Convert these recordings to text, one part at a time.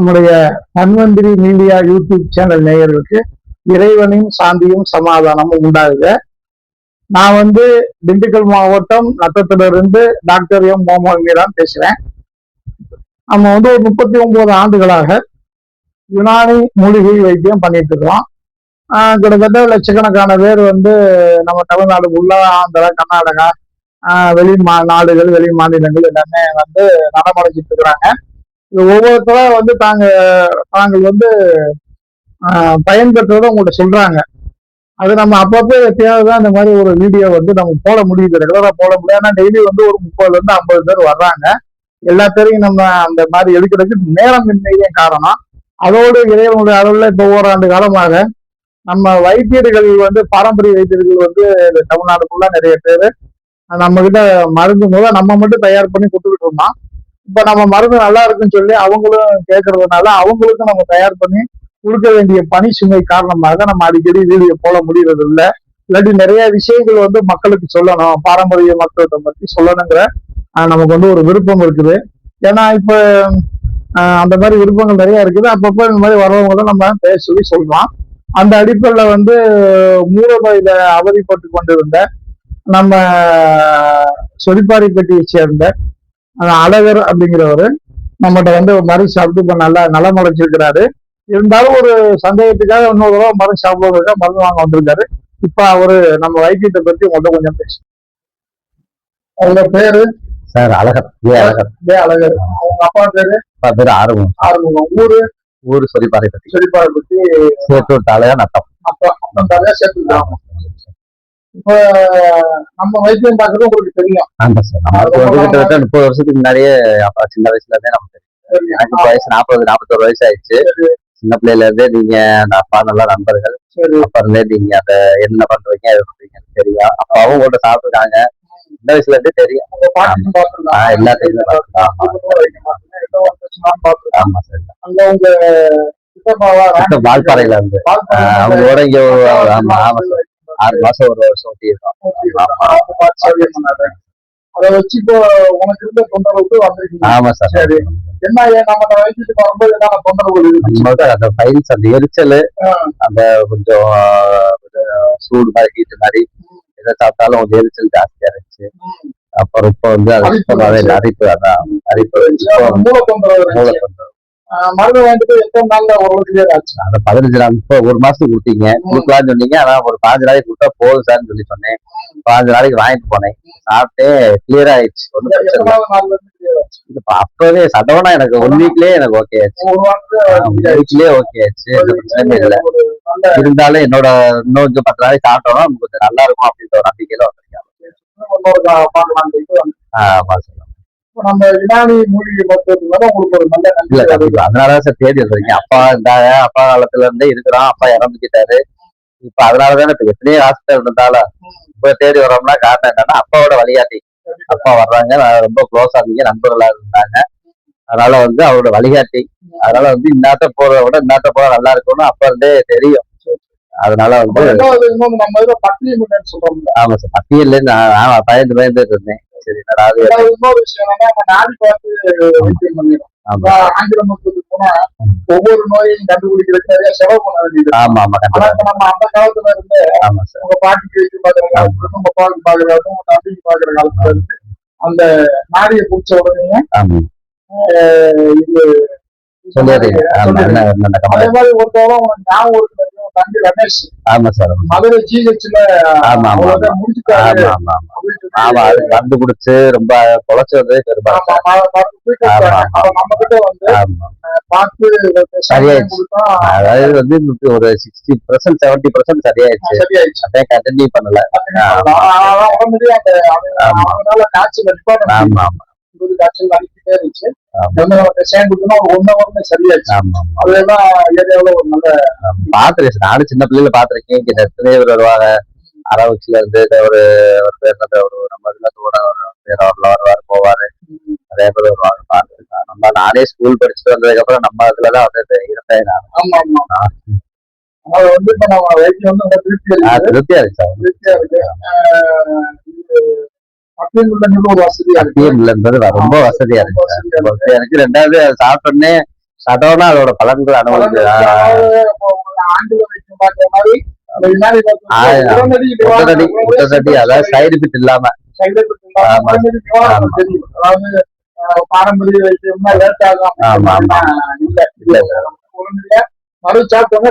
நம்முடைய Dhanvantari media YouTube channel நேயர்களுக்கு இறைவனின் சாந்தியும் சமாதானமும் உண்டாகுக. நான் திண்டுக்கல் மாவட்டம் நத்தத்திலிருந்து டாக்டர் எம் முகமது மீரான் பேசுறேன். நம்ம ஒரு 39 ஆண்டுகளாக யுனானி மூலிகை வைத்தியம் பண்ணிட்டு இருக்கோம். கிட்டத்தட்ட லட்சக்கணக்கான பேர் நம்ம தமிழ்நாடு உள்ள ஆந்திரா, கர்நாடகா, வெளி நாடுகள், வெளி மாநிலங்கள் எல்லாமே நடமடைச்சிட்டு இருக்கிறாங்க. ஒவ்வொருத்தரும் தாங்கள் பயன்பெற்றதை உங்கள்கிட்ட சொல்றாங்க. அது நம்ம அப்பப்போ எப்பயாவதுதான் இந்த மாதிரி ஒரு வீடியோ நம்ம போட முடியுது, ரெகுலரா போட முடியாது. ஏன்னா டெய்லி ஒரு 30 பேர் வர்றாங்க. எல்லா பேரையும் நம்ம அந்த மாதிரி எடுக்கிறதுக்கு நேரமின்மையே காரணம். அதோடு இறைவனுடைய அளவுல இப்போ ஓராண்டு காலமாக நம்ம வைத்தியர்கள் பாரம்பரிய வைத்தியர்கள் தமிழ்நாடுக்குள்ள நிறைய பேர் நம்ம கிட்ட மருந்து மூலம் நம்ம மட்டும் தயார் பண்ணி கொடுத்துக்கிட்டு இருந்தோம். இப்ப நம்ம மருந்து நல்லா இருக்குன்னு சொல்லி அவங்களும் கேட்கறதுனால அவங்களுக்கும் நம்ம தயார் பண்ணி கொடுக்க வேண்டிய பணி சுமை காரணமாக நம்ம அடிக்கடி வீடியோ போட முடியறது இல்லை. இல்லாட்டி நிறைய விஷயங்கள் மக்களுக்கு சொல்லணும், பாரம்பரிய மருத்துவத்தை பத்தி சொல்லணுங்கிற நமக்கு ஒரு விருப்பம் இருக்குது. ஏன்னா இப்ப அந்த மாதிரி விருப்பங்கள் நிறைய இருக்குது. அப்பப்போ இந்த மாதிரி வரவங்க தான் நம்ம பேச சொல்லி சொல்றோம். அந்த அடிப்படையில மூலநோயில அவதிப்பட்டு கொண்டிருந்த நம்ம சொரிப்பாரிப்பட்டியை சேர்ந்த அழகர் அப்படிங்கிறவரு நம்மகிட்ட மருந்து சாப்பிட்டு இப்ப நல்லா நலமடைஞ்சிருக்கிறாரு. இருந்தாலும் ஒரு சந்தேகத்துக்காக இன்னொரு தடவை மருந்து சாப்பிடுவதற்காக மருந்து வாங்க வந்திருக்காரு. இப்ப அவரு நம்ம வைத்தியத்தை பத்தி உங்கள்கிட்ட கொஞ்சம் பேசும். அவங்க பேரு சார் அழகர், அழகர். அவங்க அப்பா பேரு ஆறுமுகம். ஊரு சொரிப்பாரிப்பட்டி சேத்தூர் தாலையா நத்தம். சேர்த்துருக்காங்க. இப்ப நம்ம வைத்தியம் பார்க்கறது உங்களுக்கு தெரியும். ஆமா சார், கிட்டத்தட்ட 30 வருஷத்துக்கு முன்னாடியே சின்ன வயசுல இருந்தே நமக்கு எனக்கு வயசு 41 வயசு ஆயிடுச்சு. சின்ன பிள்ளையில இருந்தே நீங்க அந்த அப்பா நல்ல நண்பர்கள். அப்ப இருந்தே நீங்க அதை என்ன பண்றீங்க எது பண்றீங்கன்னு தெரியும். அப்பாவும் உங்கள்ட்ட சாப்பிட்டுருக்காங்க. சின்ன வயசுல இருந்தே தெரியும். எல்லாத்தையும் ஆமா சார். வால்பாறையில இருந்து அவங்களோட இங்க 6 மாசம் 1 வருஷம் ஒட்டி இருக்கோம். அதை வச்சு இப்போ உனக்கு இருந்த தொந்தரவுக்கு வந்திருக்கீங்க. ஆமா சார். சரி, என்ன நம்ம வயசுக்கு வரும்போது என்ன தொந்தரவுகள் இருக்கு? அந்த ஃபைல்ஸ், அந்த எரிச்சல், அந்த கொஞ்சம் சூடு மாதிரி ஹீட்டு மாதிரி எதை சாப்பிட்டாலும் கொஞ்சம் எரிச்சல் ஜாஸ்தியா இருந்துச்சு. அப்புறம் இப்போ அது சுத்தமாவே அரிப்பு, அதான் அரிப்பு மூல தொந்தரவு. மருந்து வாங்கிட்டு எத்தனை நாள்ல ஓரளவு கிளியர் ஆச்சு? அந்த 15 நாள், இப்போ 1 மாசத்துக்கு கொடுத்தீங்க, கொடுக்கலாம்னு சொன்னீங்க. ஆனா ஒரு 5 நாளைக்கு கொடுத்தா போதும் சார்ன்னு சொல்லி சொன்னேன். 5 நாளைக்கு வாங்கிட்டு போனேன், சாப்பிட்டே கிளியர் ஆயிடுச்சு. அப்பவே சடனா எனக்கு 1 வீக்லயே எனக்கு ஓகே ஆச்சு. 1 வீக்லயே ஓகே ஆச்சு, எந்த பிரச்சனையுமே இல்லை. இருந்தாலும் என்னோட இன்னும் கொஞ்சம் 10 நாளைக்கு சாப்பிட்டோம்னா கொஞ்சம் நல்லா இருக்கும் அப்படின்ற ஒரு நம்பிக்கையில வந்திருக்கேன். நம்ம யுனானி மூலிகை மருத்துவத்துக்கு உங்களுக்கு ஒரு நல்ல நன்றி. அதனாலதான் சார் தேடி வந்திருக்கீங்க. அப்பா இருந்தாங்க, அப்பா காலத்துல இருந்தே இருக்கிறோம். அப்பா இறந்துக்கிட்டாரு. இப்ப அதனாலதான் இப்ப எத்தனையோ ஹாஸ்பிட்டல் இருந்தாலும் இப்ப தேடி வரோம்னா காரணம் என்னன்னா அப்பாவோட வழிகாட்டி. அப்பா வர்றாங்க, ரொம்ப க்ளோஸா இருந்தீங்க, நண்பர்களா இருந்தாங்க. அதனால அவரோட வழிகாட்டி. அதனால இன்னாத்த போறத விட இன்னாத்த போற நல்லா இருக்கும்னு அப்ப இருந்தே தெரியும். அதனால நம்ம பட்டியல் சொல்றோம். ஆமா சார், பட்டியல்ல நான் பயந்து இருந்தேன். சரி, இன்னொரு விஷயம் என்னன்னா நாடி பார்த்து வைத்தியம் பண்ணிடும். ஆங்கில மருத்துவத்துக்கு போனா ஒவ்வொரு நோயையும் கண்டுபிடிக்கிறதுக்கு நிறைய செலவு பண்ண வேண்டியது. ஆமா ஆமா. நம்ம அந்த காலத்துல இருந்து உங்க பாட்டிக்கு வச்சு பாக்குற காலத்துல இருந்து, உங்க பாவுக்கு பாக்குற காலத்துல, உங்க தம்பிக்கு பாக்குற காலத்துல இருந்து அந்த நாடியை பிடிச்ச உடனே இது அதே மாதிரி ஒருத்தவங்க உனக்கு ஞாபகம் இருக்கு, தம்பி ரமேஷ். ஆமா சார், மதுரை ஜிஹெச்ல முடிச்சுட்டாரு. கண்டுபிடிச்சு ரொம்ப தொலைச்சு நம்ம கிட்ட பார்த்து சரியாயிடுச்சு. அதாவது ஒரு 60% 70% சரியாயிடுச்சு. அப்படியே கண்டினியூ பண்ணல. காய்ச்சல் ஆமா ஆமா காய்ச்சல் அடிக்கிட்டே இருந்துச்சு. பாத்துருக்கேன், நானும் சின்ன பிள்ளைல பாத்திருக்கேன். இங்க எத்தனை பேர் வருவாங்க, அரவச்சில இருந்து ஒரு நம்ம வருவாரு போவாரு, நிறைய பேர் வருவாங்க, பாத்துருக்கேன். நானே ஸ்கூல் படிச்சுட்டு வந்ததுக்கு அப்புறம் நம்ம இதுலதான் இருந்தேன். திருப்தியா இருக்கு சார். ரொம்ப வசதியா இருக்கு. எனக்கு 2வது சாப்பிட்டோன்னே சடோனா அதோட பலன்கள் அனுபவிச்சு ஆண்டுகள் வைத்தியம் பார்க்கிற மாதிரி அந்த யுனானி உடனடி அதாவது சைடு எஃபெக்ட் இல்லாம தெரியும். அதாவது பாரம்பரிய வைத்தியம்னா லேட் ஆகும் இல்ல உடனடியா மறு சாப்பிட்டோன்னே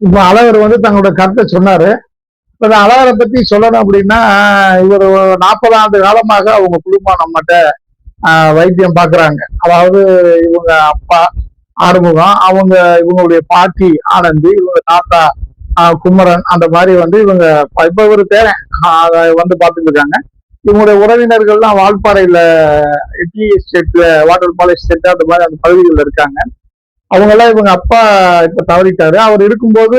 இப்ப அழகர் வந்து தங்களோட கருத்தை சொன்னாரு. இப்ப இந்த அழகரை பத்தி சொல்லணும் அப்படின்னா, இவர் 40 ஆண்டு காலமாக அவங்க குடும்பம் நம்மகிட்ட வைத்தியம் பாக்குறாங்க. அதாவது இவங்க அப்பா ஆறுமுகம், இவங்களுடைய பாட்டி ஆனந்தி, இவங்க தாத்தா குமரன், அந்த மாதிரி வந்து இவங்க இப்ப ஒரு பேரன் வந்து பார்த்துட்டு இருக்காங்க. இவங்களுடைய உறவினர்கள்லாம் வால்பாறையில டீ எஸ்டேட்ல வாட்டர் பால் எஸ்டேட் அந்த மாதிரி அந்த பகுதிகளில் இருக்காங்க. அவங்க எல்லாம் இவங்க அப்பா இப்ப தவறிட்டாரு. அவர் இருக்கும்போது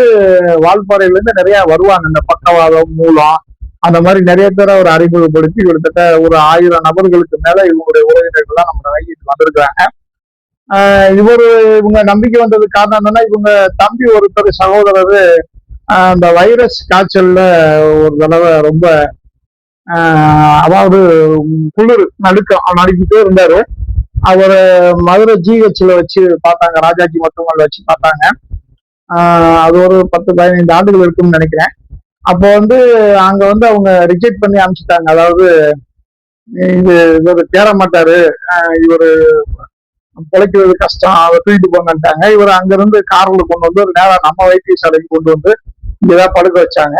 வால்பாறையில இருந்து நிறைய வருவாங்க. இந்த பக்கவாதம் மூலம் அந்த மாதிரி நிறைய பேரை அவர் அறிமுகப்படுத்தி கிட்டத்தட்ட ஒரு 1000 நபர்களுக்கு மேல இவங்களுடைய உறவினர்கள்லாம் நம்ம வங்கிட்டு வந்திருக்கிறாங்க. இவங்க நம்பிக்கை வந்ததுக்கு காரணம் என்னன்னா, இவங்க தம்பி ஒருத்தர் சகோதரர் அந்த வைரஸ் காய்ச்சல்ல ஒரு தடவை ரொம்ப அதாவது குளிர் நடுக்கம் நடுக்கிட்டே இருந்தாரு. அவர் மதுரை ஜிஹெச்ல வச்சு பார்த்தாங்க, ராஜாஜி மருத்துவமனையில வச்சு பார்த்தாங்க. அது ஒரு 10-15 ஆண்டுகள் இருக்கும்னு நினைக்கிறேன். அப்போ வந்து அங்க வந்து அவங்க ரிஜெக்ட் பண்ணி அனுப்பிச்சிட்டாங்க. அதாவது இவர் தேர மாட்டாரு, இவரு பிழைக்கிறது கஷ்டம், அவர் தூக்கிட்டு போங்கட்டாங்க. இவர் அங்கிருந்து கார்ல கொண்டு வந்து ஒரு நேரம் நம்ம வைத்தியசாலைக்கு கொண்டு வந்து இங்கதான் படுக்க வச்சாங்க.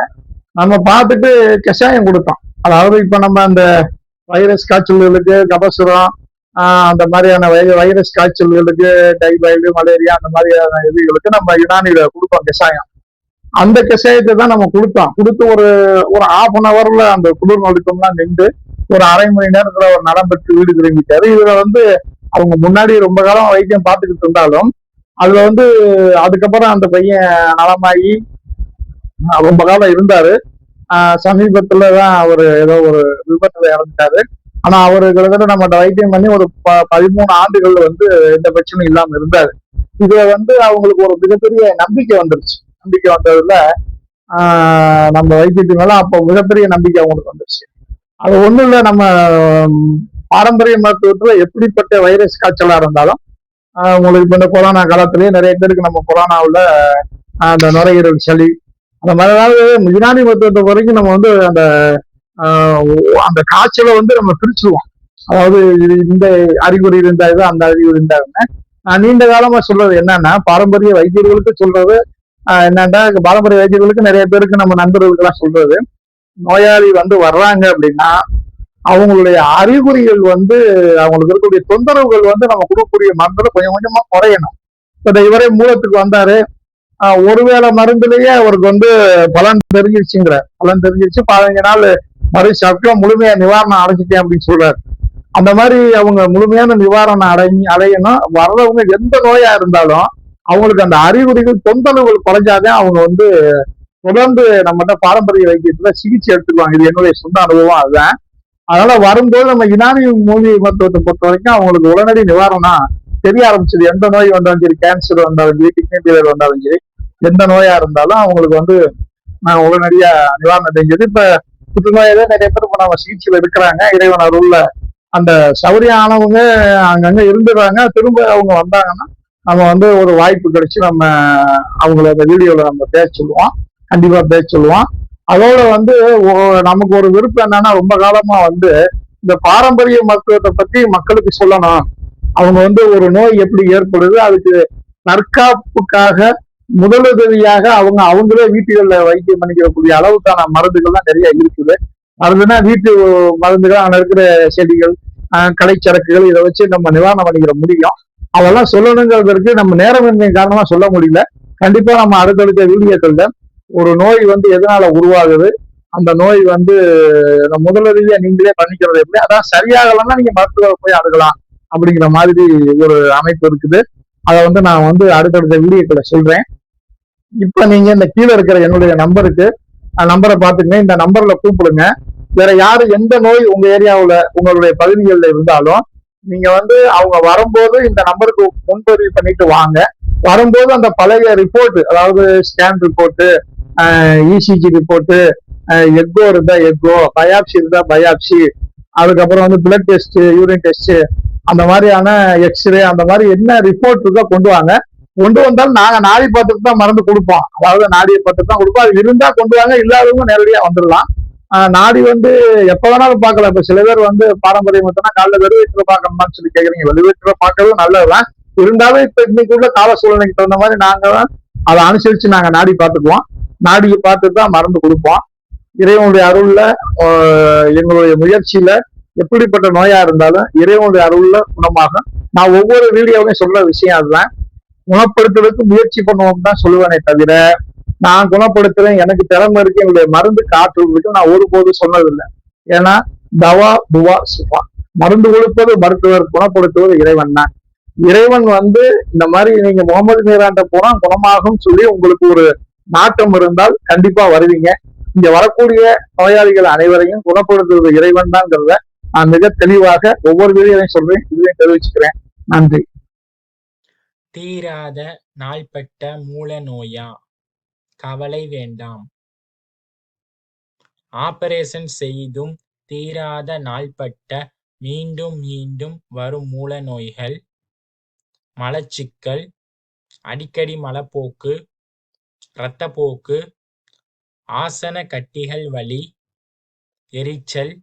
நம்ம பார்த்துட்டு கஷாயம் கொடுத்தோம். அதாவது இப்ப நம்ம அந்த வைரஸ் காய்ச்சல்களுக்கு கபசுரம் அந்த மாதிரியான வைரஸ் காய்ச்சல்களுக்கு டைபாய்டு மலேரியா அந்த மாதிரியான இதுகளுக்கு நம்ம யுனானியில கொடுப்போம் கஷாயம். அந்த கஷாயத்தை தான் நம்ம கொடுத்து ஒரு 1/2 அந்த குளிர் நடுக்கம்லாம் நின்று ஒரு அரை மணி நேரத்துல ஒரு நலம் பெற்று வீடு திரும்பிட்டாரு. இதுல வந்து அவங்க முன்னாடி ரொம்ப காலம் வைத்தியம் பார்த்துக்கிட்டு இருந்தாலும் அதுல வந்து அதுக்கப்புறம் அந்த பையன் நலமாகி ரொம்ப காலம் இருந்தாரு. சமீபத்துலதான் அவர் ஏதோ ஒரு விபத்துல இறந்துட்டாரு. ஆனா அவரு கிட்டத்தட்ட நம்மகிட்ட வைத்தியம் பண்ணி ஒரு 13 ஆண்டுகள் வந்து எந்த பிரச்சனையும் இல்லாம இருந்தாரு. இதுல வந்து அவங்களுக்கு ஒரு மிகப்பெரிய நம்பிக்கை வந்துருச்சு. நம்பிக்கை வந்ததுல நம்ம வைத்தியத்து மேல அப்போ மிகப்பெரிய நம்பிக்கை அவங்களுக்கு வந்துருச்சு. அது ஒண்ணும் இல்ல, நம்ம பாரம்பரிய மருத்துவத்துல எப்படிப்பட்ட வைரஸ் காய்ச்சலா இருந்தாலும் உங்களுக்கு இப்ப இந்த கொரோனா காலத்திலேயே நிறைய பேருக்கு நம்ம கொரோனாவில் அந்த நுரையீரல் சளி அந்த மாதிரி, அதாவது யுனானி மருத்துவத்தை வரைக்கும் நம்ம வந்து அந்த காய்ச்சலை வந்து நம்ம பிரிச்சுருவோம். அதாவது இந்த அறிகுறி இருந்தா இது, அந்த அறிகுறி இருந்தாருன்னு. நான் நீண்ட காலமா சொல்றது என்னன்னா, பாரம்பரிய வைத்தியர்களுக்கு சொல்றது என்னன்னா, பாரம்பரிய வைத்தியர்களுக்கு நிறைய பேருக்கு நம்ம நண்பர்களுக்கு எல்லாம் சொல்றது, நோயாளி வந்து வர்றாங்க அப்படின்னா அவங்களுடைய அறிகுறிகள் வந்து அவங்களுக்கு இருக்கக்கூடிய தொந்தரவுகள் வந்து நம்ம கொடுக்கக்கூடிய மருந்துல கொஞ்சம் கொஞ்சமா குறையணும். இப்ப இவரே மூலத்துக்கு வந்தாரு, ஒருவேளை மருந்துலயே அவருக்கு வந்து பலன் தெரிஞ்சிருச்சு 15 நாள் மறு சாப்பிட்டா முழுமையா நிவாரணம் அடைஞ்சிட்டேன் அப்படின்னு சொல்றாரு. அந்த மாதிரி அவங்க முழுமையான நிவாரணம் அடையணும். வர்றவங்க எந்த நோயா இருந்தாலும் அவங்களுக்கு அந்த அறிகுறிகள் தொந்தரவுகள் குறைஞ்சாதான் அவங்க வந்து தொடர்ந்து நம்மகிட்ட பாரம்பரிய வைத்தியத்துல சிகிச்சை எடுத்துக்குவாங்க. இது என்னுடைய சொந்த அனுபவம் அதுதான். அதனால வரும்போது நம்ம யுனானி மூலிகை மருத்துவத்தை பொறுத்த வரைக்கும் அவங்களுக்கு உடனடி நிவாரணம் தெரிய ஆரம்பிச்சது. எந்த நோய் வந்தாலும் சரி, கேன்சர் வந்தாலும் சரி, கிட்னி ஃபெயிலியர் வந்தாலும் சரி, எந்த நோயா இருந்தாலும் அவங்களுக்கு வந்து உடனடியா நிவாரணம் தெரிஞ்சது. இப்ப புற்றுநோயாவே நிறைய பேர் இப்ப நம்ம சிகிச்சையில இருக்கிறாங்க. இறைவன் அருள்ல அந்த சௌரியானவங்க அங்கங்க இருந்துடுறாங்க. திரும்ப அவங்க வந்தாங்கன்னா நம்ம வந்து ஒரு வாய்ப்பு கிடைச்சு நம்ம அவங்கள அந்த வீடியோல நம்ம பேச சொல்லுவோம், கண்டிப்பா பேச சொல்லுவோம். அதோட வந்து நமக்கு ஒரு விருப்பம் என்னன்னா, ரொம்ப காலமா வந்து இந்த பாரம்பரிய மருத்துவத்தை பத்தி மக்களுக்கு சொல்லணும். அவங்க வந்து ஒரு நோய் எப்படி ஏற்படுது, அதுக்கு தற்காப்புக்காக முதலுதவியாக அவங்களே வீட்டுகளில் வைத்தியம் பண்ணிக்கக்கூடிய அளவுக்கான மருந்துகள் தான் நிறைய இருக்குது. மருந்துனா வீட்டு மருந்துகள், அங்க இருக்கிற செடிகள், கலைச்சரக்குகள், இதை வச்சு நம்ம நிவாரணம் பண்ணிக்கிற முடியும். அதெல்லாம் சொல்லணுங்கிறதுக்கு நம்ம நேரமின்மை காரணமா சொல்ல முடியல. கண்டிப்பா நம்ம அடுத்தடுத்த வீடியோக்கள்ல ஒரு நோய் வந்து எதனால உருவாகுது, அந்த நோய் வந்து முதலுதவியா நீங்களே பண்ணிக்கிறது எப்படி, அதான் சரியாகலன்னா நீங்க மருத்துவரை போய் அணுகலாம் அப்படிங்கிற மாதிரி ஒரு அமைப்பு இருக்குது. அதை வந்து நான் வந்து அடுத்தடுத்த வீடியோக்களை சொல்றேன். இப்ப நீங்க இந்த கீழே இருக்கிற என்னுடைய நம்பரை பார்த்துங்க. இந்த நம்பர்ல கூப்பிடுங்க. வேற யாரு எந்த நோய் உங்க ஏரியாவுல உங்களுடைய பகுதிகளில் இருந்தாலும் நீங்க வந்து அவங்க வரும்போது இந்த நம்பருக்கு முன்பதிவு பண்ணிட்டு வாங்க. வரும்போது அந்த பழைய ரிப்போர்ட், அதாவது scan report, ECG report, echo இருந்தா எக்கோ, பயாப்சி இருந்தா பயாப்சி, அதுக்கப்புறம் வந்து பிளட் டெஸ்ட், யூரின் டெஸ்ட், அந்த மாதிரியான எக்ஸ்ரே, அந்த மாதிரி என்ன ரிப்போர்ட் இருக்கோ கொண்டு வாங்க. கொண்டு வந்தாலும் நாங்க நாடி பார்த்துட்டு தான் மருந்து கொடுப்போம். அதாவது நாடியை பார்த்துட்டு தான் கொடுப்போம். அது இருந்தா கொண்டு வாங்க, இல்லாதவங்க நேரடியா வந்துடலாம். நாடி வந்து எப்ப வேணாலும் பார்க்கலாம். இப்ப சில பேர் வந்து பாரம்பரியம் மட்டும்னா காலைல வெறுவீட்டுல பார்க்கணுமான்னு சொல்லி கேக்குறீங்க. வெறுவீட்டுல பார்க்கறது நல்லதுதான். இருந்தாலும் இப்ப இன்னைக்கு உள்ள கால சூழ்நிலைக்கு தகுந்த மாதிரி நாங்க அதை அனுசரிச்சு நாங்க நாடி பார்த்துக்குவோம். நாடியை பார்த்துட்டு தான் மருந்து கொடுப்போம். இறைவனுடைய அருள்ல எங்களுடைய முயற்சியில எப்படிப்பட்ட நோயா இருந்தாலும் இறைவனுடைய அருள்ல குணமாகும். நான் ஒவ்வொரு வீடியோவையும் சொல்ற விஷயம் அதுதான். குணப்படுத்துறதுக்கு முயற்சி பண்ணுவோம் தான் சொல்லுவேனே தவிர, நான் குணப்படுத்துறேன், எனக்கு திறமை இருக்கு, என்னுடைய மருந்து காட்டுறதுக்கு நான் ஒருபோதும் சொன்னதில்லை. ஏன்னா தவா துவா சுபா, மருந்து கொடுப்பது மருத்துவர், குணப்படுத்துவது இறைவன் தான். இறைவன் வந்து இந்த மாதிரி நீங்க முகமது மீராண்ட போனா குணமாகும் சொல்லி உங்களுக்கு ஒரு நாட்டம் இருந்தால் கண்டிப்பா வருவீங்க. இங்க வரக்கூடிய நோயாளிகள் அனைவரையும் குணப்படுத்துவது இறைவன் தான்ங்கிறத நான் மிக தெளிவாக ஒவ்வொரு வீடியோவையும் சொல்றேன், இதையும் தெரிவிச்சுக்கிறேன். நன்றி. தீராத நாள்பட்ட மூல நோயா? கவலை வேண்டாம். ஆபரேஷன் செய்தும் தீராத நாள்பட்ட மீண்டும் மீண்டும் வரும் மூல நோய்கள், மலச்சிக்கல், அடிக்கடி மலப்போக்கு, இரத்தப்போக்கு, ஆசன கட்டிகள் வலி, எரிச்சல்,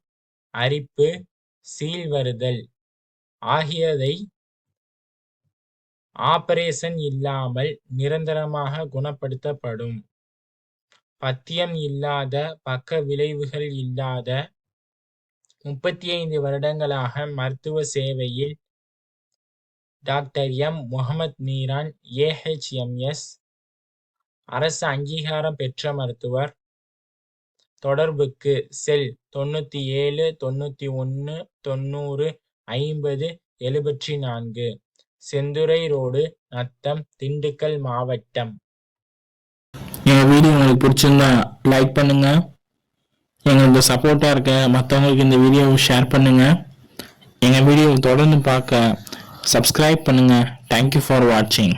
அரிப்பு, சீழ்வருதல் ஆகியதை ஆபரேஷன் இல்லாமல் நிரந்தரமாக குணப்படுத்தப்படும். பத்தியம் இல்லாத, பக்க விளைவுகள் இல்லாத 35 வருடங்களாக மருத்துவ சேவையில் doctor M. Mohammed Meeran AHMS அரசு அங்கீகாரம் பெற்ற மருத்துவர். தொடர்புக்கு செல் 97 91 90 50 74, செந்துறை ரோடு, நத்தம், திண்டுக்கல் மாவட்டம். எங்கள் வீடியோ உங்களுக்கு பிடிச்சிருந்தா லைக் பண்ணுங்க. எங்களுக்கு சப்போர்ட்டாக இருக்க மற்றவங்களுக்கு இந்த வீடியோவை ஷேர் பண்ணுங்க. எங்கள் வீடியோவை தொடர்ந்து பார்க்க சப்ஸ்கிரைப் பண்ணுங்க. தேங்க்யூ ஃபார் வாட்சிங்.